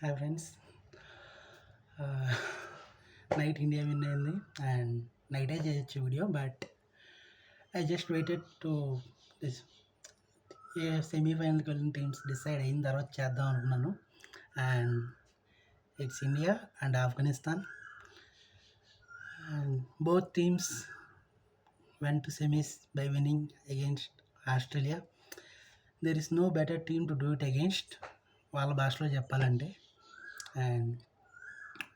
Hi friends. Night India win అయింది and నైటే చేయొచ్చు video, but I just waited to this ఏ సెమీఫైనల్కి వెళ్ళిన టీమ్స్ డిసైడ్ అయిన తర్వాత చేద్దాం అనుకున్నాను. And it's India and Afghanistan, and both teams went to semis by winning against Australia. There is no better team to do it against, వాళ్ళ భాషలో చెప్పాలంటే. అండ్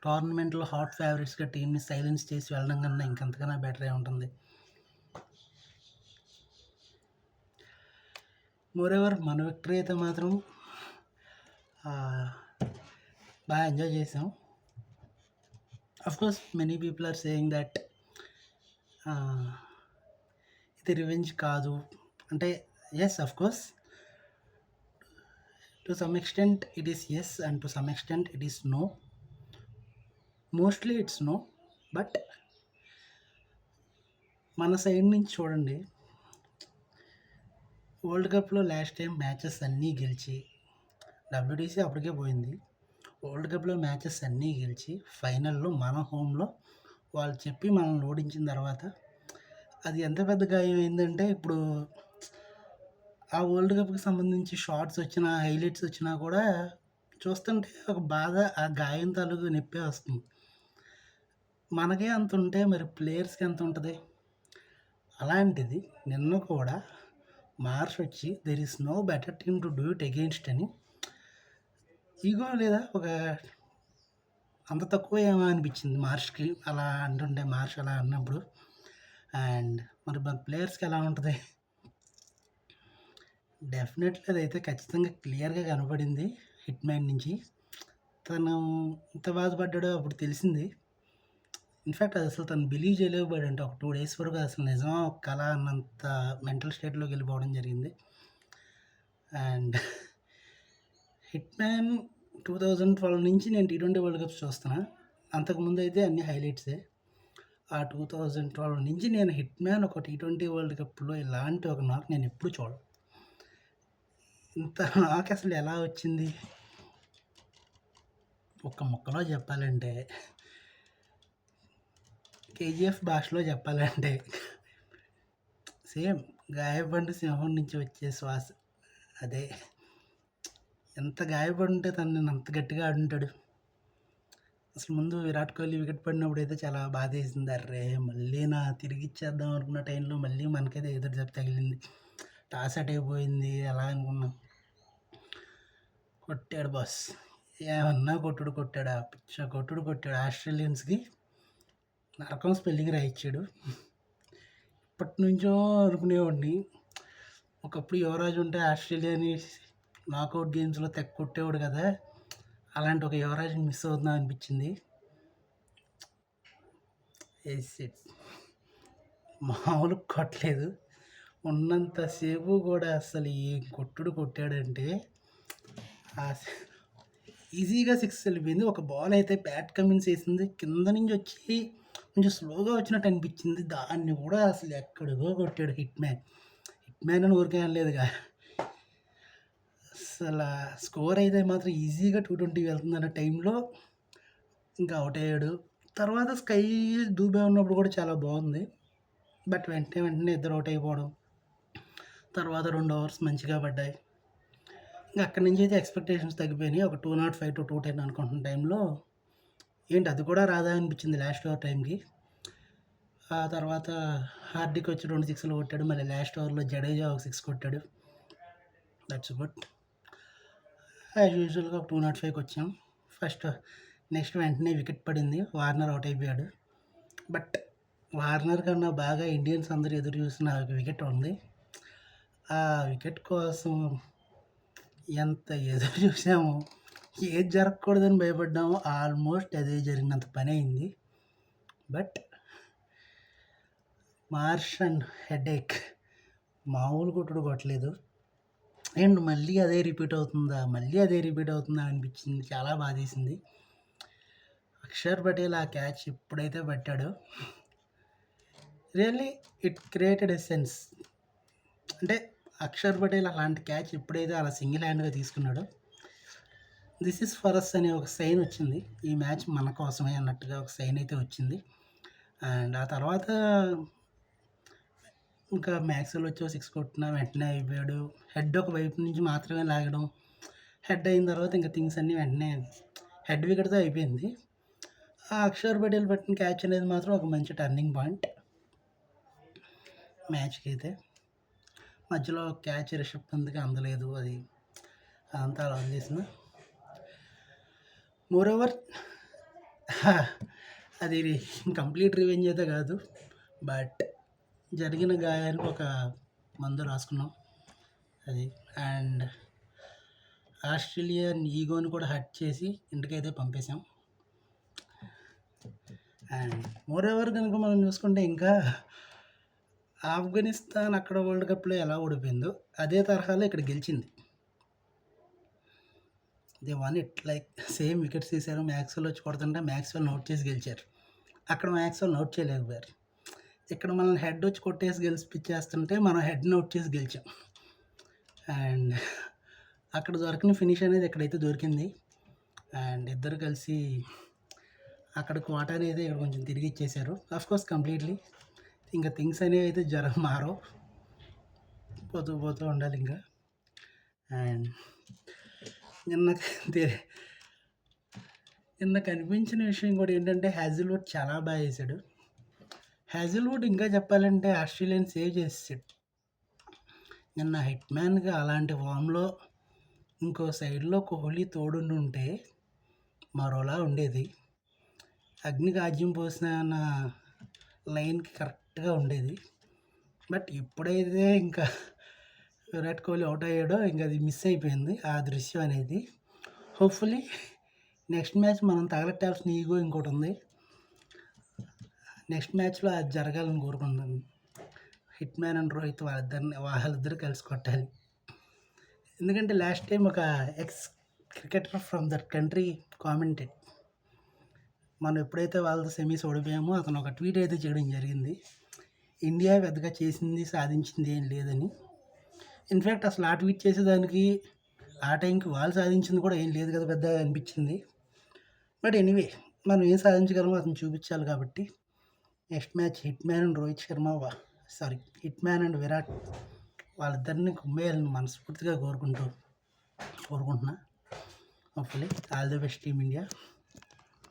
టోర్నమెంట్లో హాట్ ఫేవరెట్స్గా టీంని సైలెన్స్ చేసి వెళ్ళడం కన్నా ఇంకంతకన్నా బెటరే ఉంటుంది. మోరెవర్ మన విక్టరీ అయితే మాత్రం బాగా ఎంజాయ్ చేసాం. Of course many people are saying that ఇది రివెంజ్ కాదు అంటే, yes of course to some extent it is yes and to some extent it is no. Mostly it's no, but మన సైడ్ నుంచి చూడండి, వరల్డ్ కప్లో లాస్ట్ టైం మ్యాచెస్ అన్నీ గెలిచి, WTC అప్పటికే పోయింది, వరల్డ్ కప్లో మ్యాచెస్ అన్నీ గెలిచి ఫైనల్లో మన హోమ్లో వాళ్ళు చెప్పి మనల్ని ఓడించిన తర్వాత అది ఎంత పెద్ద గాయం అయిందంటే, ఇప్పుడు ఆ వరల్డ్ కప్కి సంబంధించి షార్ట్స్ వచ్చినా హైలైట్స్ వచ్చినా కూడా చూస్తుంటే ఒక బాధ, ఆ గాయం తాలూకు నొప్పే వస్తుంది. మనకే అంత ఉంటే మరి ప్లేయర్స్కి ఎంత ఉంటుంది? అలాంటిది నిన్న కూడా మార్ష్ వచ్చి there is no better team to do it against అని ఈగో లేదా ఒక అంత తక్కువ ఏమో అనిపించింది మార్ష్కి అలా అంటుంటే, మార్ష్ అలా అన్నప్పుడు. అండ్ మరి మన ప్లేయర్స్కి ఎలా ఉంటుంది? డెఫినెట్లీ అదైతే ఖచ్చితంగా క్లియర్గా కనపడింది. హిట్ మ్యాన్ నుంచి తను ఇంత బాధపడ్డాడో అప్పుడు తెలిసింది. ఇన్ఫ్యాక్ట్ అది అసలు తను బిలీవ్ చేయలేకపోయాడంటే, ఒక 2 days వరకు అసలు నిజమా ఒక కళ అన్నంత మెంటల్ స్టేట్లోకి వెళ్ళిపోవడం జరిగింది. అండ్ హిట్ మ్యాన్ 2012 నుంచి నేను T20 వరల్డ్ కప్స్ చూస్తున్నా. అంతకుముందు అయితే అన్ని హైలైట్సే. ఆ 2012 నుంచి నేను హిట్ మ్యాన్ ఒక T20 వరల్డ్ కప్లో ఇలాంటి ఒక నాక్ నేను ఎప్పుడు చూడను. ఇంత నాక్ అసలు ఎలా వచ్చింది? ఒక్క ముక్కలో చెప్పాలంటే, కేజీఎఫ్ భాషలో చెప్పాలంటే సేమ్ గాయపడి సింహం నుంచి వచ్చే శ్వాస అదే. ఎంత గాయపడి ఉంటే తను నేను అంత గట్టిగా ఆడుంటాడు. అసలు ముందు విరాట్ కోహ్లీ వికెట్ పడినప్పుడు అయితే చాలా బాధ వేసింది. అర్రే మళ్ళీ తిరిగి ఇచ్చేద్దాం అనుకున్న టైంలో మళ్ళీ మనకైతే ఎదురు దెబ్బ తగిలింది, టాస్ అట్ అయిపోయింది అలా అనుకున్నాం. కొట్టాడు బాస్, ఏమన్నా కొట్టాడు, ఆ పిచ్చ కొట్టాడు. ఆస్ట్రేలియన్స్కి నరకం స్పెల్లింగ్ రాయించాడు. ఇప్పటి నుంచో అనుకునేవాడిని, ఒకప్పుడు యువరాజు ఉంటే ఆస్ట్రేలియాని నాకౌట్ గేమ్స్లో తెగ కొట్టేవాడు కదా, అలాంటి ఒక యువరాజుని మిస్ అవుతుందా అనిపించింది. మామూలు కొట్టలేదు, ఉన్నంతసేపు కూడా అసలు ఏం కొట్టాడంటే ఈజీగా 6 వెళ్ళిపోయింది. ఒక బాల్ అయితే బ్యాట్ కమిన్స్ వేసింది, కింద నుంచి వచ్చి కొంచెం స్లోగా వచ్చినట్టు అనిపించింది. దాన్ని కూడా అసలు ఎక్కడికో కొట్టాడు హిట్ మ్యాన్ అని ఊరికే అనలేదుగా. అసలు స్కోర్ అయితే మాత్రం ఈజీగా 220 వెళ్తుందన్న టైంలో ఇంకా అవుట్ అయ్యాడు. తర్వాత స్కై దూబే ఉన్నప్పుడు కూడా చాలా బాగుంది, బట్ వెంటనే ఇద్దరు అవుట్ అయిపోవడం, తర్వాత 2 overs మంచిగా పడ్డాయి. ఇంకా అక్కడి నుంచి అయితే ఎక్స్పెక్టేషన్స్ తగ్గిపోయినాయి. ఒక 205 to 210 అనుకుంటున్న టైంలో ఏంటి అది కూడా రాదా అనిపించింది లాస్ట్ ఓవర్ టైంకి. ఆ తర్వాత హార్దిక్ వచ్చి 2 6లు కొట్టాడు, మళ్ళీ లాస్ట్ ఓవర్లో జడేజా ఒక 6 కొట్టాడు. That's good. యాజ్ యూజువల్గా ఒక 205కి వచ్చాం. నెక్స్ట్ వెంటనే వికెట్ పడింది, వార్నర్ అవుట్ అయిపోయాడు. బట్ వార్నర్ కన్నా బాగా ఇండియన్స్ అందరూ ఎదురు చూసిన వికెట్ ఉంది. ఆ వికెట్ కోసం ఎంత ఎదురు చూసామో, ఏది జరగకూడదని భయపడ్డామో ఆల్మోస్ట్ అదే జరిగినంత పని అయింది. బట్ మార్ష్ అండ్ హెడేక్ మామూలు కొట్టలేదు. అండ్ మళ్ళీ అదే రిపీట్ అవుతుందా అనిపించింది, చాలా బాధేసింది. అక్షర్ పటేల్ ఆ క్యాచ్ ఎప్పుడైతే పట్టాడో really it created a sense. అంటే అక్షర్ పటేల్ అలాంటి క్యాచ్ ఎప్పుడైతే అలా సింగిల్ హ్యాండ్గా తీసుకున్నాడో దిస్ ఈజ్ ఫర్ అస్ అనే ఒక సైన్ వచ్చింది. ఈ మ్యాచ్ మన కోసమే అన్నట్టుగా ఒక సైన్ అయితే వచ్చింది. అండ్ ఆ తర్వాత ఇంకా మ్యాక్స్‌వెల్ వచ్చి ఓ 6 కొట్టిన వెంటనే అయిపోయాడు. హెడ్ ఒక వైపు నుంచి మాత్రమే లాగడం. హెడ్ అయిన తర్వాత ఇంక థింగ్స్ అన్నీ వెంటనే హెడ్ వికెట్‌తో అయిపోయింది. ఆ అక్షర్ పటేల్ పట్టిన క్యాచ్ అనేది మాత్రం ఒక మంచి టర్నింగ్ పాయింట్ మ్యాచ్‌కైతే. మధ్యలో క్యాచ్ రిషబ్ పంత్‌కి అందలేదు. అదంతా అలా వదిలేసిన. మోరోవర్ అది కంప్లీట్ రివెంజ్ అయితే కాదు. బట్ జరిగిన గాయానికి ఒక మందు రాసుకున్నాం అది. అండ్ ఆస్ట్రేలియన్ ఈగోని కూడా హర్ట్ చేసి ఇంటికైతే పంపేసాం. అండ్ మోరోవర్ కనుక మనం చూసుకుంటే ఇంకా ఆఫ్ఘనిస్తాన్ అక్కడ వరల్డ్ కప్‌లో ఎలా ఓడిపోయిందో అదే తరహాలో ఇక్కడ గెలిచింది. They one it like same wickets తీశారు. మ్యాక్స్‌వెల్ వచ్చి కొడుతుంటే మ్యాక్స్‌వెల్ అవుట్ చేసి గెలిచారు. అక్కడ మ్యాక్స్‌వెల్ అవుట్ చేయలేకపోయారు. ఇక్కడ మనల్ని హెడ్ వచ్చి కొట్టేసి గెలిపించేస్తుంటే మనం హెడ్‌ని అవుట్ చేసి గెలిచాం. అండ్ అక్కడ దొరకని ఫినిష్ అనేది ఇక్కడైతే దొరికింది. అండ్ ఇద్దరు కలిసి అక్కడ క్వార్టర్ అనేది ఇక్కడ కొంచెం తిరిగి ఇచ్చేశారు. ఆఫ్‌కోర్స్ కంప్లీట్‌లీ ఇంకా థింగ్స్ అనేవి అయితే మారవు. పోతూ పోతూ ఉండాలి ఇంకా. అండ్ నిన్న నిన్న కనిపించిన విషయం కూడా ఏంటంటే హ్యాజిల్వుడ్ చాలా బాగా చేశాడు. హ్యాజిల్వుడ్ ఇంకా చెప్పాలంటే ఆస్ట్రేలియాని సేవ్ చేసేసాడు. నిన్న హిట్ మ్యాన్‌గా అలాంటి ఫామ్‌లో ఇంకో సైడ్‌లో కోహ్లీ తోడుండి ఉంటే మరోలా ఉండేది. అగ్నికి ఆజ్యం పోసిన లైన్‌కి కరెక్ట్‌గా ఉండేది. బట్ ఎప్పుడైతే ఇంకా విరాట్ కోహ్లీ అవుట్ అయ్యాడో ఇంక అది మిస్ అయిపోయింది ఆ దృశ్యం అనేది. హోప్‌ఫుల్లీ నెక్స్ట్ మ్యాచ్ మనం తగలెట్టాల్సిన ఈగో ఇంకోటి ఉంది. నెక్స్ట్ మ్యాచ్‌లో అది జరగాలని కోరుకుంటున్నాను. హిట్ మ్యాన్ అండ్ రోహిత్ వాళ్ళిద్దరు కలిసి కొట్టాలి. ఎందుకంటే లాస్ట్ టైం ఒక X cricketer from that country commented. మనం ఎప్పుడైతే వాళ్ళతో సెమీస్ ఓడిపోయామో అతను ఒక ట్వీట్ అయితే చేయడం జరిగింది. ఇండియా పెద్దగా చేసింది సాధించింది ఏం లేదని. ఇన్ఫ్యాక్ట్ అసలు ఆ ట్వీట్ చేసేదానికి ఆ టైంకి వాళ్ళు సాధించింది కూడా ఏం లేదు కదా పెద్దగా అనిపించింది. బట్ ఎనీవే మనం ఏం సాధించగలమో అతను చూపించాలి కాబట్టి next match hit man and Rohit Sharma hit man and Virat వాళ్ళిద్దరిని కుమ్మేయాలని మనస్ఫూర్తిగా కోరుకుంటున్నా. Hopefully all the best team India.